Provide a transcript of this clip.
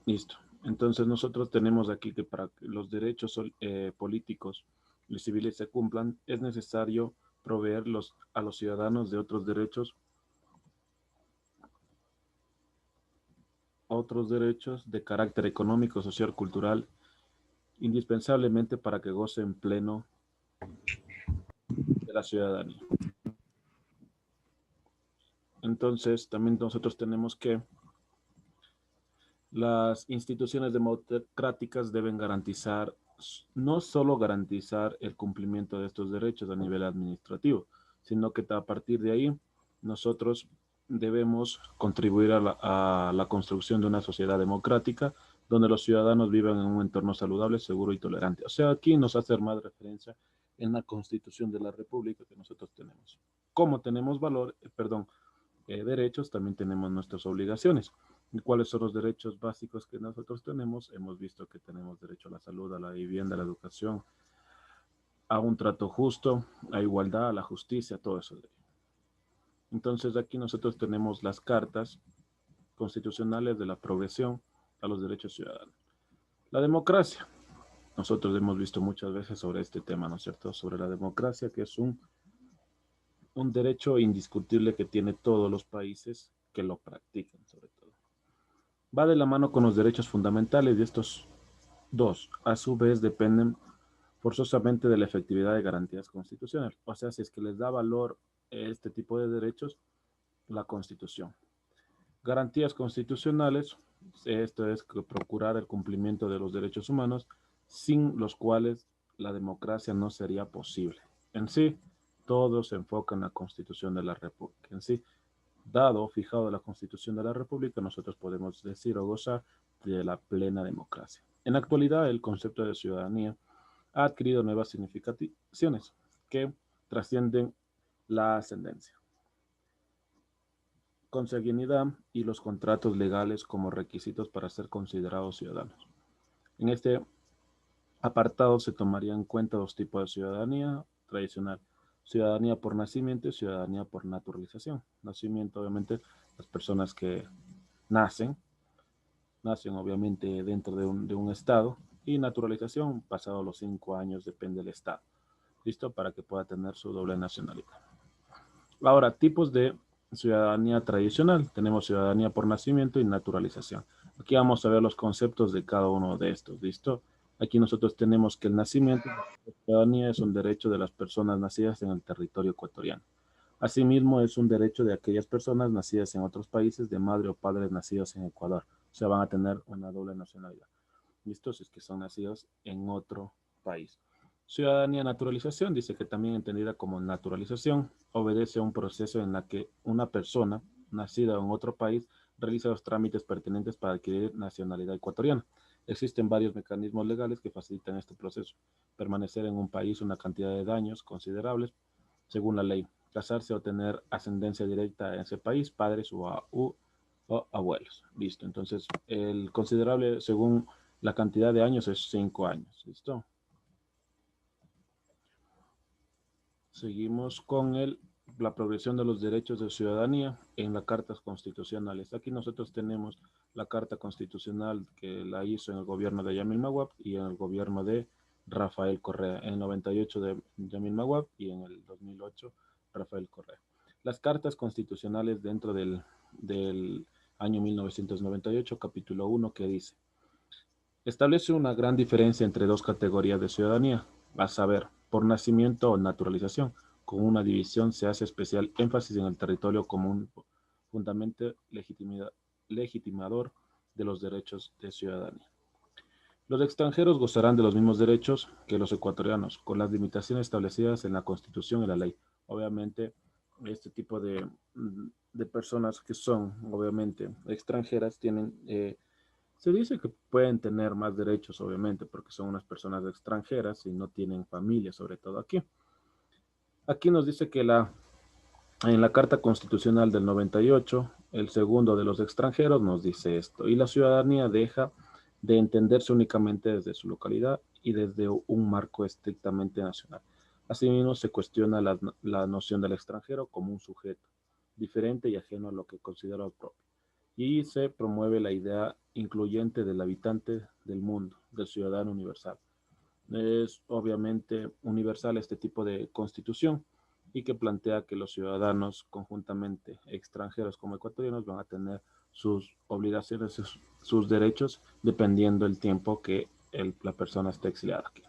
Listo. Entonces nosotros tenemos aquí que para que los derechos políticos y civiles se cumplan, es necesario proveer a los ciudadanos de otros derechos de carácter económico, social, cultural, indispensablemente para que gocen pleno de la ciudadanía. Entonces, también nosotros tenemos que las instituciones democráticas deben garantizar, no solo garantizar el cumplimiento de estos derechos a nivel administrativo, sino que a partir de ahí nosotros debemos contribuir a la construcción de una sociedad democrática donde los ciudadanos vivan en un entorno saludable, seguro y tolerante. O sea, aquí nos hace más referencia en la Constitución de la República que nosotros tenemos. Como tenemos derechos, también tenemos nuestras obligaciones. ¿Y cuáles son los derechos básicos que nosotros tenemos? Hemos visto que tenemos derecho a la salud, a la vivienda, a la educación, a un trato justo, a igualdad, a la justicia, todo eso. Entonces aquí nosotros tenemos las cartas constitucionales de la progresión a los derechos ciudadanos. La democracia. Nosotros hemos visto muchas veces sobre este tema, ¿no es cierto? Sobre la democracia, que es un derecho indiscutible que tiene todos los países que lo practican, sobre todo. Va de la mano con los derechos fundamentales y estos dos, a su vez, dependen forzosamente de la efectividad de garantías constitucionales. O sea, si es que les da valor este tipo de derechos, la Constitución. Garantías constitucionales, esto es que procurar el cumplimiento de los derechos humanos, sin los cuales la democracia no sería posible. En sí, todo se enfoca en la Constitución de la República. En sí, dado, fijado la Constitución de la República, nosotros podemos decir o gozar de la plena democracia. En la actualidad, el concepto de ciudadanía ha adquirido nuevas significaciones que trascienden la ascendencia, consanguinidad y los contratos legales como requisitos para ser considerados ciudadanos. En este apartado se tomarían en cuenta dos tipos de ciudadanía tradicional: ciudadanía por nacimiento y ciudadanía por naturalización. Nacimiento, obviamente, las personas que nacen, nacen obviamente dentro de un estado, y naturalización, pasado los 5 años, depende del estado. ¿Listo? Para que pueda tener su doble nacionalidad. Ahora, tipos de ciudadanía tradicional. Tenemos ciudadanía por nacimiento y naturalización. Aquí vamos a ver los conceptos de cada uno de estos. ¿Listo? Aquí nosotros tenemos que el nacimiento de ciudadanía es un derecho de las personas nacidas en el territorio ecuatoriano. Asimismo, es un derecho de aquellas personas nacidas en otros países de madre o padres nacidos en Ecuador. O sea, van a tener una doble nacionalidad. ¿Listo? Si es que son nacidos en otro país. Ciudadanía naturalización dice que también entendida como naturalización obedece a un proceso en la que una persona nacida en otro país realiza los trámites pertinentes para adquirir nacionalidad ecuatoriana. Existen varios mecanismos legales que facilitan este proceso. Permanecer en un país una cantidad de años considerables según la ley. Casarse o tener ascendencia directa en ese país, padres o abuelos. Listo. Entonces, el considerable según la cantidad de años es 5 años. ¿Listo? Seguimos con la progresión de los derechos de ciudadanía en las cartas constitucionales. Aquí nosotros tenemos la carta constitucional que la hizo en el gobierno de Yamil Maguab y en el gobierno de Rafael Correa. En el 98 de Yamil Maguab y en el 2008 Rafael Correa. Las cartas constitucionales dentro del año 1998, capítulo 1, que dice: establece una gran diferencia entre dos categorías de ciudadanía, a saber, por nacimiento o naturalización. Con una división se hace especial énfasis en el territorio como un fundamento legitimador de los derechos de ciudadanía. Los extranjeros gozarán de los mismos derechos que los ecuatorianos, con las limitaciones establecidas en la Constitución y la ley. Obviamente, este tipo de personas que son, obviamente, extranjeras tienen se dice que pueden tener más derechos, obviamente, porque son unas personas extranjeras y no tienen familia, sobre todo aquí. Aquí nos dice que en la Carta Constitucional del 98, el segundo de los extranjeros nos dice esto: y la ciudadanía deja de entenderse únicamente desde su localidad y desde un marco estrictamente nacional. Asimismo, se cuestiona la noción del extranjero como un sujeto diferente y ajeno a lo que considera propio. y se promueve la idea incluyente del habitante del mundo, del ciudadano universal. Es obviamente universal este tipo de constitución y que plantea que los ciudadanos conjuntamente extranjeros como ecuatorianos van a tener sus obligaciones, sus derechos, dependiendo del tiempo que la persona esté exiliada aquí.